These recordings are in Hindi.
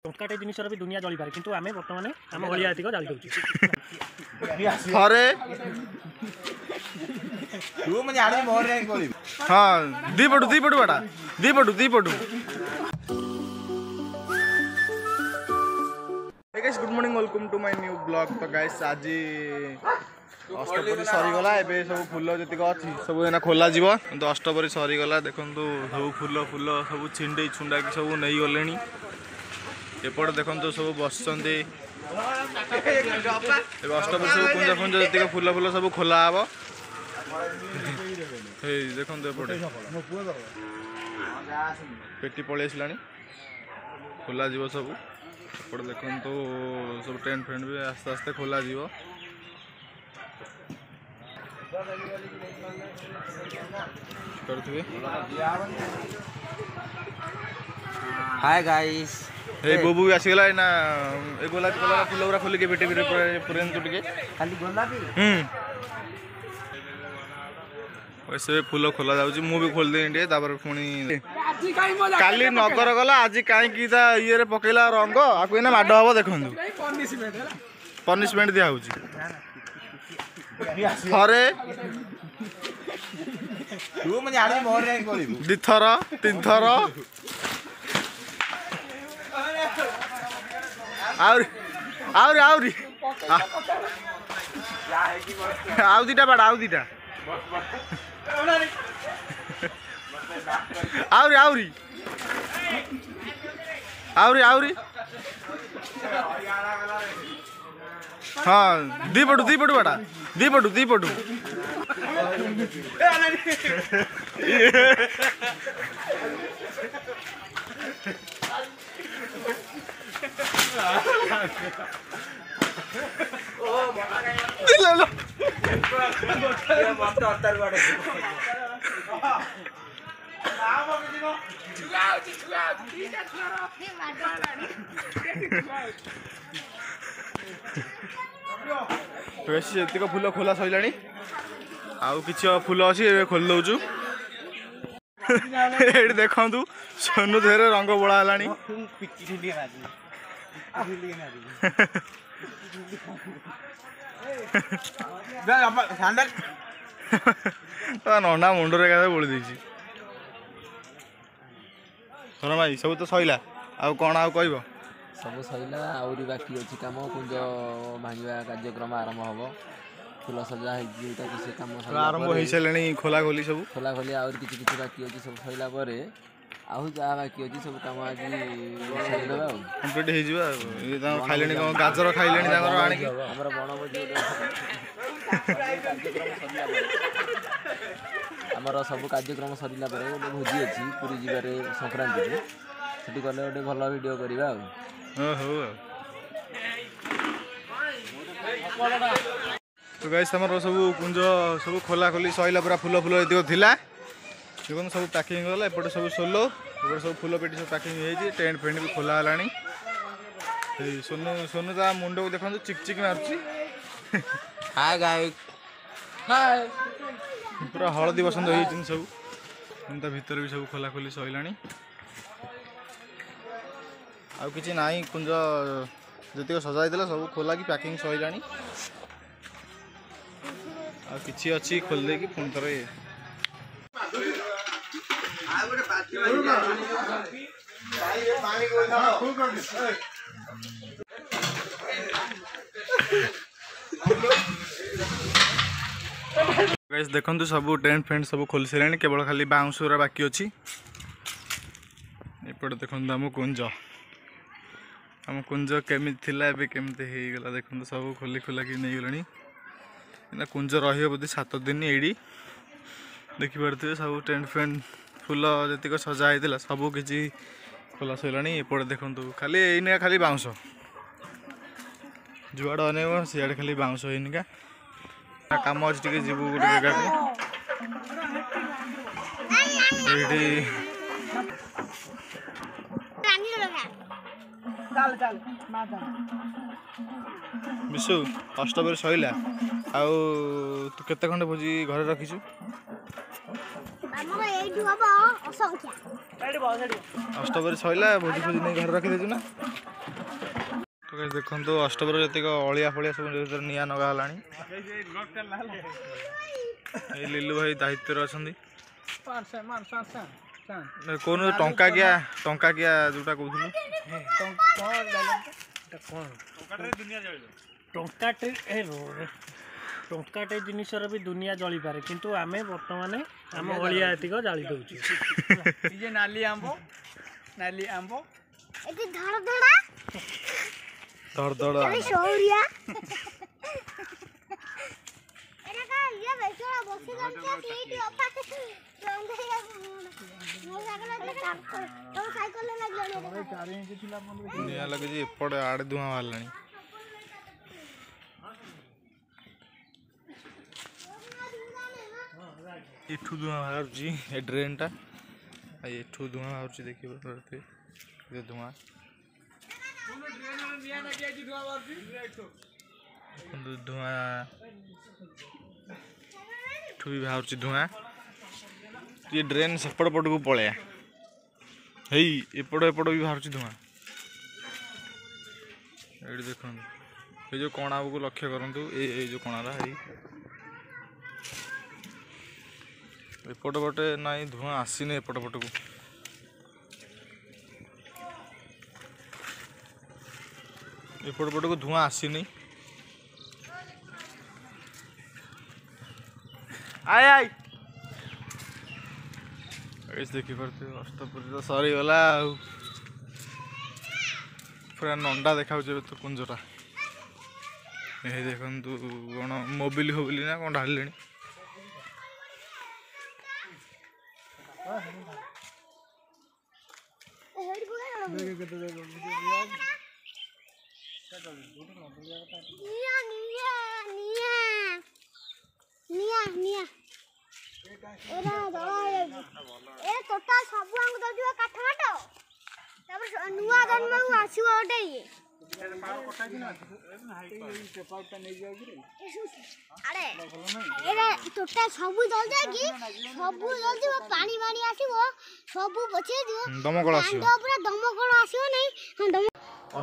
टंकाटे जिनसर भी दुनिया जली पारे किंतु आमे वर्तमान आम अलियातिक जाली दउची हरे तू मैं जानी मोर रे कोली हां दी पटू बड़ा दी पटू hey guys good morning welcome to my new blog. तो गाइस आज अष्टपरी सरी गला एबे सब फूल जतिक अछि सब एना खोला जीव तो अष्टपरी सरी गला देखंतु सब फूल सब छिंडे छुंडा की सब नै गलेनी एपट देखंतु सब बसचंदे अष्टपरी सब कुंज कुंज जतिक फूल सब खोला हबो हे देखंतु एपटे पेटी पळे आसलानी खोला जीव सब एपटे देखंतु सब टेंट फ्रेंड भी आस्ते आस्ते खोला जीव। हाय गाइस ए बोबू भी आसीगला ना ए गोलापी कलर फूल पूरा खोल के बेटे बेटे पुरेन तो टिके खाली गोलापी वैसे फूल खोला जाउची मु भी खोल दे इंडिया तापर पुणी काली नगर गला आज काई की ता ये रे पकेला रंग आकु एना माड हबो देखंतु पनिशमेंट दिया होची हरे तू मैं जानी मोर रे कोली दिथर तीन थर आउरी आउ दीटा बड़ा आउ दीटा आउरी हाँ दी पटू बड़ा दी पटू वैसे जी फूल खोला सैला आउ कि फूल अच्छी खोल दौचु ये देखु सोनू देहरे रंग बोला नंडा मुंडे क्या बोली देसी धन भाई सब तो सैला आउ कौन आउ कह सब सैला आउरी बाकी अच्छी कम कुंज भांगा कार्यक्रम आरंभ हम फूल सजा से कम आरंभ हो सारे खोला खोली सब खोला खोली आउरी किसी बाकी अच्छी सब सैला आहु जहाँ बाकी अच्छी सब कम आज कम्प्लीट हो खाइले गाजर खाइले आमर बनभोजी आमर सब कार्यक्रम सरला गोटे भोजी अच्छी पूरी जीवारे संक्रांति से गले गोटे भल वीडियो करवा तो गाइस हमर सब कुंज सब खोला खोली सैला पूरा फूल फूल ये थिला देखो सब पैकिंग गला एपटे सब सोलो एपटे सब फूल पेटी सब पैकिंग हो टेंट फेंट भी खोला हलानी सोनू सोनू ता मुंड को देखो चिक मारुची हाय गाइस हाय पूरा हलदी बसंत हो सब ता भीतर भी सब खोला खोली सैला आउ किछि नाही कुंज जतिक सजाई देला सब खोला की पैकिंग सैला आ किछि अछि खोल दे की पुन थरे गाइस देखंतु सब टेंट फेंट सब खोल सारे केवल खाली बाउंसरा बाकी अच्छी एपटे देखंतु आम कुंज केमी थिला एबे केमते हे गला देखंतु सब खोली खोला की नहीं गलानी ना कुंज रहियो बोधे 7 दिन एडी देखि पारथिबे सब टेंट फेंट फूल जतिक सजा होता सब किसी खोला सैला एपटे देखंतु खाली एइने खाली बाउंस जुआड़ अनेक सियाड़े खाली बाउंस होइनिका काम अच्छे टे जीव गोटे जगह विशु अष्टपरी सैला आउ तू केते खंडे भोजी घरे रखीछु अष्टपरी सैला भोजी फोजी नहीं घर रखी देछु ना। ଦେଖନ୍ତୁ ଅଷ୍ଟପ୍ରହରୀ ଯେତିକ ଅଳିଆ ଫଳିଆ ସବୁ ନିଆଁ ନଗା ହେଲାଣି। ଏଇ ଲିଲୁ ଭାଇ ଦାୟିତ୍ୱରେ ଅଛନ୍ତି। କହୁନ ଟଙ୍କାକିଆ ଯୋଉଟା କହୁଥିଲୁ ଟଙ୍କାଟେ ଜିନିଷର ବି ଦୁନିଆ ଜଳିପାରେ କିନ୍ତୁ ଆମେ ବର୍ତ୍ତମାନ ଆମ ଅଳିଆ ଏତିକ ଜାଳି ଦେଉଛୁ। ନାଲି ଆମ୍ବ ଏଠି ଧଡ଼ ଶୌରିଆ ଏଟା କା ଇଏ ବେଚଣା ବସି ଗଞ୍ଜିଆ ସେଇଠି ଅପା ସାଇକେଲ ଲାଗିଲାଣି ନିଆଁ ଲାଗିଛି ଏପଟେ ଆଡ଼େ ଧୂଆଁ ବାହାରିଲାଣି। ଏଠୁ ଧୂଆଁ ବାହାରୁଛି ଏ ଡ୍ରେନ୍ଟା ଏଠୁ ଧୂଆଁ ବାହାରୁଛି ଦେଖିପାରୁଥିବେ ଧୂଆଁ ଧୂଆଁ ଏଠୁ ବି ବାହାରୁଛି ଧୂଆଁ। ये ड्रेन सेपट पट को पलैया हेई एपट भी बाहर धूआं ये देख ये जो कणा को लक्ष्य करूँ ये जो कणारा एपट पटे ना धूआं आसीनी एपट पट को एपट पट को धूआं आसीनी आय आय देखिपे अष्टपुरी तो सरीगला पूरा नंडा देखा तो कुंजटा ये देखु कौन मोबिल होबिली ना कौन ढाले टोटा सब काठ काट नुआ जन्म आसो गोटे टोटा सब जल जाए सब जल पानी मानी आसो सब बचे दमकल दमकल आसो नहीं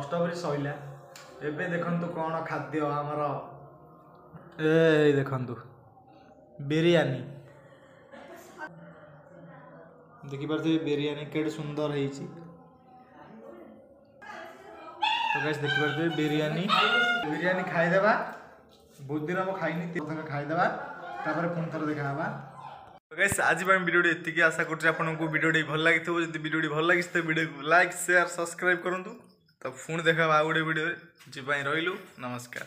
अष्टभरी सैला एबे देखंतु कौन खाद्य आमर ए देखंतु बिरयानी देखिपे बिरयानी केड़े सुंदर है तो गाइस देखिपे बिरयानी बिरयानी खाईदेबा बहुत दिन हम खाइनी खाईदेबा पुणी थर देखा गाइस आज वीडियो एतिकी आशा कर वीडियो भल लगी जो वीडियो भल लगी तो वीडियो को लाइक शेयर सब्सक्राइब करूँ तो पुणी देखा गोटे वीडियो जी रही नमस्कार।